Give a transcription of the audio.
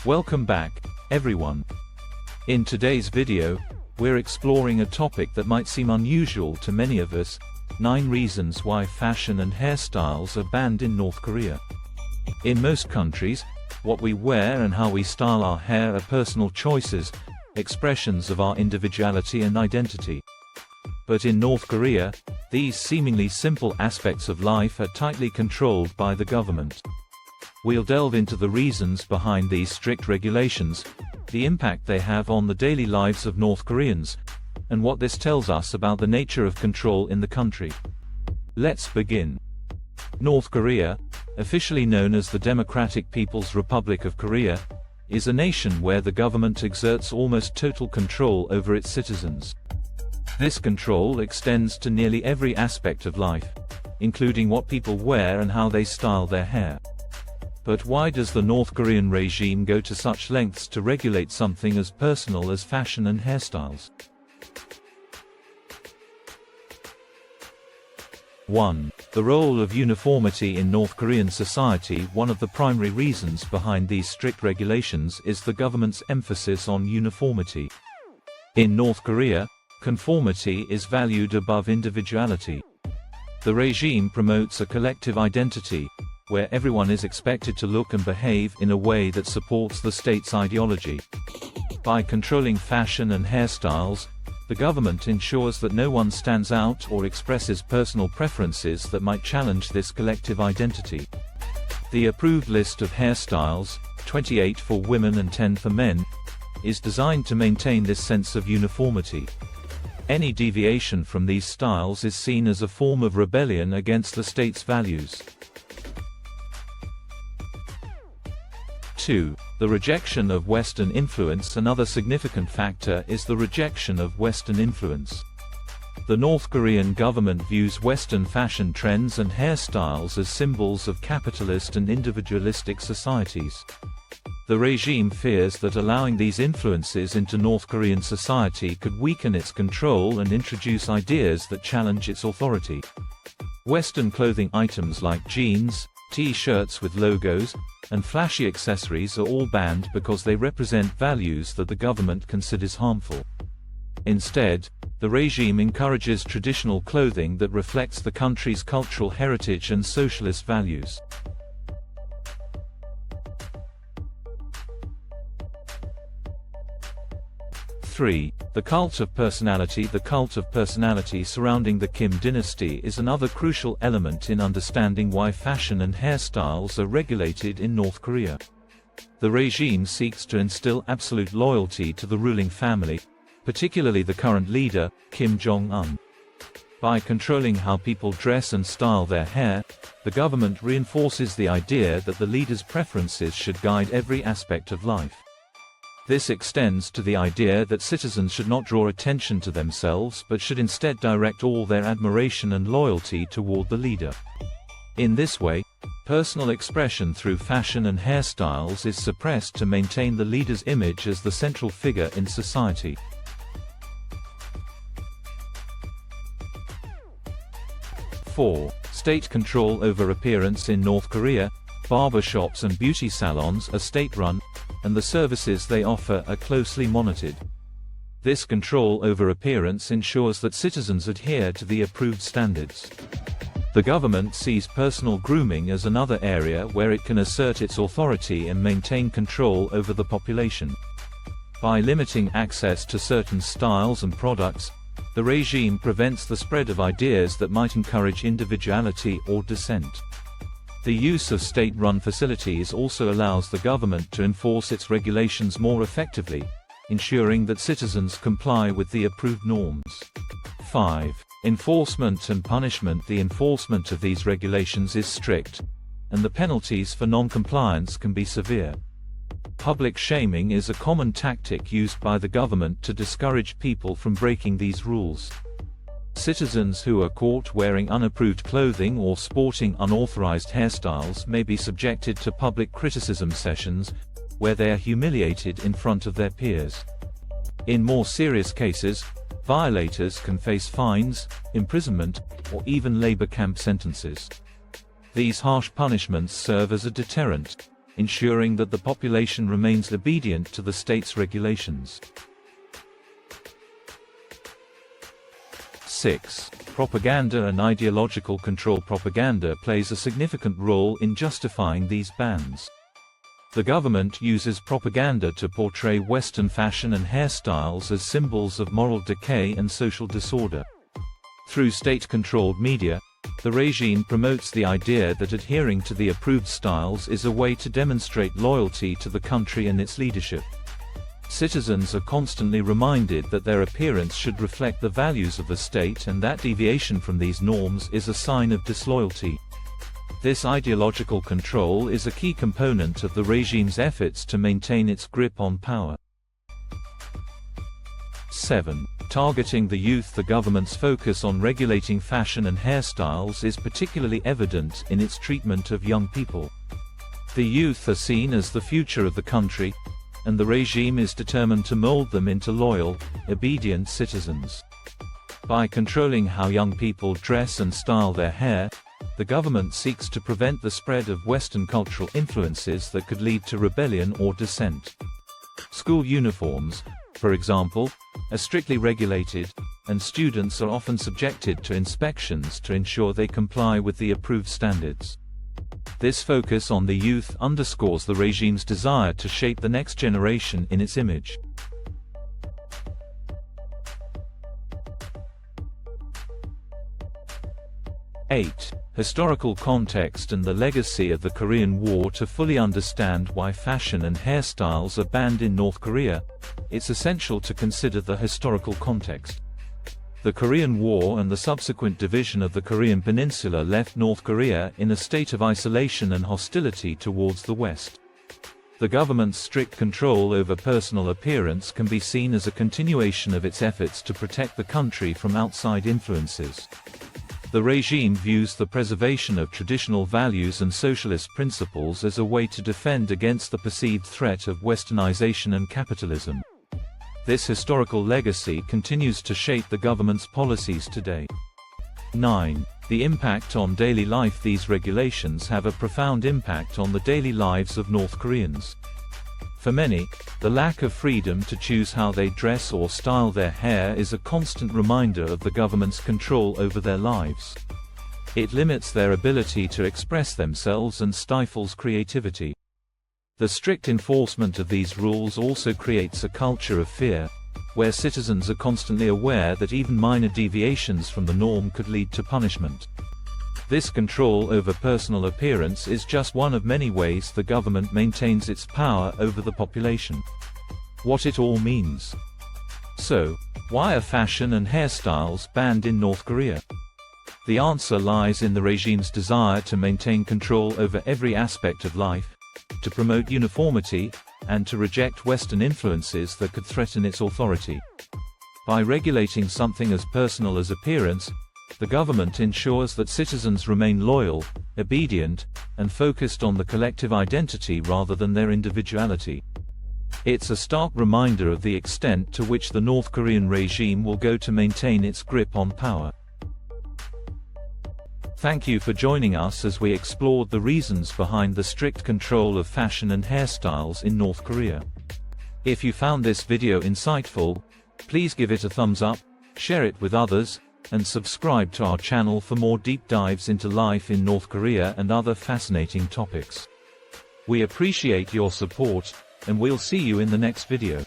Welcome back, everyone. In today's video, we're exploring a topic that might seem unusual to many of us: 9 reasons why fashion and hairstyles are banned in North Korea. In most countries, what we wear and how we style our hair are personal choices, expressions of our individuality and identity. But in North Korea, these seemingly simple aspects of life are tightly controlled by the government. We'll delve into the reasons behind these strict regulations, the impact they have on the daily lives of North Koreans, and what this tells us about the nature of control in the country. Let's begin. North Korea, officially known as the Democratic People's Republic of Korea, is a nation where the government exerts almost total control over its citizens. This control extends to nearly every aspect of life, including what people wear and how they style their hair. But why does the North Korean regime go to such lengths to regulate something as personal as fashion and hairstyles? 1. The role of uniformity in North Korean society. One of the primary reasons behind these strict regulations is the government's emphasis on uniformity. In North Korea, conformity is valued above individuality. The regime promotes a collective identity, where everyone is expected to look and behave in a way that supports the state's ideology. By controlling fashion and hairstyles, the government ensures that no one stands out or expresses personal preferences that might challenge this collective identity. The approved list of hairstyles, 28 for women and 10 for men, is designed to maintain this sense of uniformity. Any deviation from these styles is seen as a form of rebellion against the state's values. 2. The rejection of Western influence. Another significant factor is the rejection of Western influence. The North Korean government views Western fashion trends and hairstyles as symbols of capitalist and individualistic societies. The regime fears that allowing these influences into North Korean society could weaken its control and introduce ideas that challenge its authority. Western clothing items like jeans, T-shirts with logos, and flashy accessories are all banned because they represent values that the government considers harmful. Instead, the regime encourages traditional clothing that reflects the country's cultural heritage and socialist values. 3. The cult of personality. The cult of personality surrounding the Kim dynasty is another crucial element in understanding why fashion and hairstyles are regulated in North Korea. The regime seeks to instill absolute loyalty to the ruling family, particularly the current leader, Kim Jong-un. By controlling how people dress and style their hair, the government reinforces the idea that the leader's preferences should guide every aspect of life. This extends to the idea that citizens should not draw attention to themselves but should instead direct all their admiration and loyalty toward the leader. In this way, personal expression through fashion and hairstyles is suppressed to maintain the leader's image as the central figure in society. 4. State control over appearance. In North Korea, barbershops and beauty salons are state-run, and the services they offer are closely monitored. This control over appearance ensures that citizens adhere to the approved standards. The government sees personal grooming as another area where it can assert its authority and maintain control over the population. By limiting access to certain styles and products, the regime prevents the spread of ideas that might encourage individuality or dissent. The use of state-run facilities also allows the government to enforce its regulations more effectively, ensuring that citizens comply with the approved norms. 5. Enforcement and punishment. The enforcement of these regulations is strict, and the penalties for non-compliance can be severe. Public shaming is a common tactic used by the government to discourage people from breaking these rules. Citizens who are caught wearing unapproved clothing or sporting unauthorized hairstyles may be subjected to public criticism sessions, where they are humiliated in front of their peers. In more serious cases, violators can face fines, imprisonment, or even labor camp sentences. These harsh punishments serve as a deterrent, ensuring that the population remains obedient to the state's regulations. 6. Propaganda and ideological control. Propaganda plays a significant role in justifying these bans. The government uses propaganda to portray Western fashion and hairstyles as symbols of moral decay and social disorder. Through state-controlled media, the regime promotes the idea that adhering to the approved styles is a way to demonstrate loyalty to the country and its leadership. Citizens are constantly reminded that their appearance should reflect the values of the state and that deviation from these norms is a sign of disloyalty. This ideological control is a key component of the regime's efforts to maintain its grip on power. 7. Targeting the youth. The government's focus on regulating fashion and hairstyles is particularly evident in its treatment of young people. The youth are seen as the future of the country, and the regime is determined to mold them into loyal, obedient citizens. By controlling how young people dress and style their hair, the government seeks to prevent the spread of Western cultural influences that could lead to rebellion or dissent. School uniforms, for example, are strictly regulated, and students are often subjected to inspections to ensure they comply with the approved standards. This focus on the youth underscores the regime's desire to shape the next generation in its image. 8. Historical context and the legacy of the Korean War. To fully understand why fashion and hairstyles are banned in North Korea, it's essential to consider the historical context. The Korean War and the subsequent division of the Korean Peninsula left North Korea in a state of isolation and hostility towards the West. The government's strict control over personal appearance can be seen as a continuation of its efforts to protect the country from outside influences. The regime views the preservation of traditional values and socialist principles as a way to defend against the perceived threat of westernization and capitalism. This historical legacy continues to shape the government's policies today. 9. The impact on daily life. These regulations have a profound impact on the daily lives of North Koreans. For many, the lack of freedom to choose how they dress or style their hair is a constant reminder of the government's control over their lives. It limits their ability to express themselves and stifles creativity. The strict enforcement of these rules also creates a culture of fear, where citizens are constantly aware that even minor deviations from the norm could lead to punishment. This control over personal appearance is just one of many ways the government maintains its power over the population. What it all means. So, why are fashion and hairstyles banned in North Korea? The answer lies in the regime's desire to maintain control over every aspect of life, to promote uniformity, and to reject Western influences that could threaten its authority. By regulating something as personal as appearance, the government ensures that citizens remain loyal, obedient, and focused on the collective identity rather than their individuality. It's a stark reminder of the extent to which the North Korean regime will go to maintain its grip on power. Thank you for joining us as we explored the reasons behind the strict control of fashion and hairstyles in North Korea. If you found this video insightful, please give it a thumbs up, share it with others, and subscribe to our channel for more deep dives into life in North Korea and other fascinating topics. We appreciate your support, and we'll see you in the next video.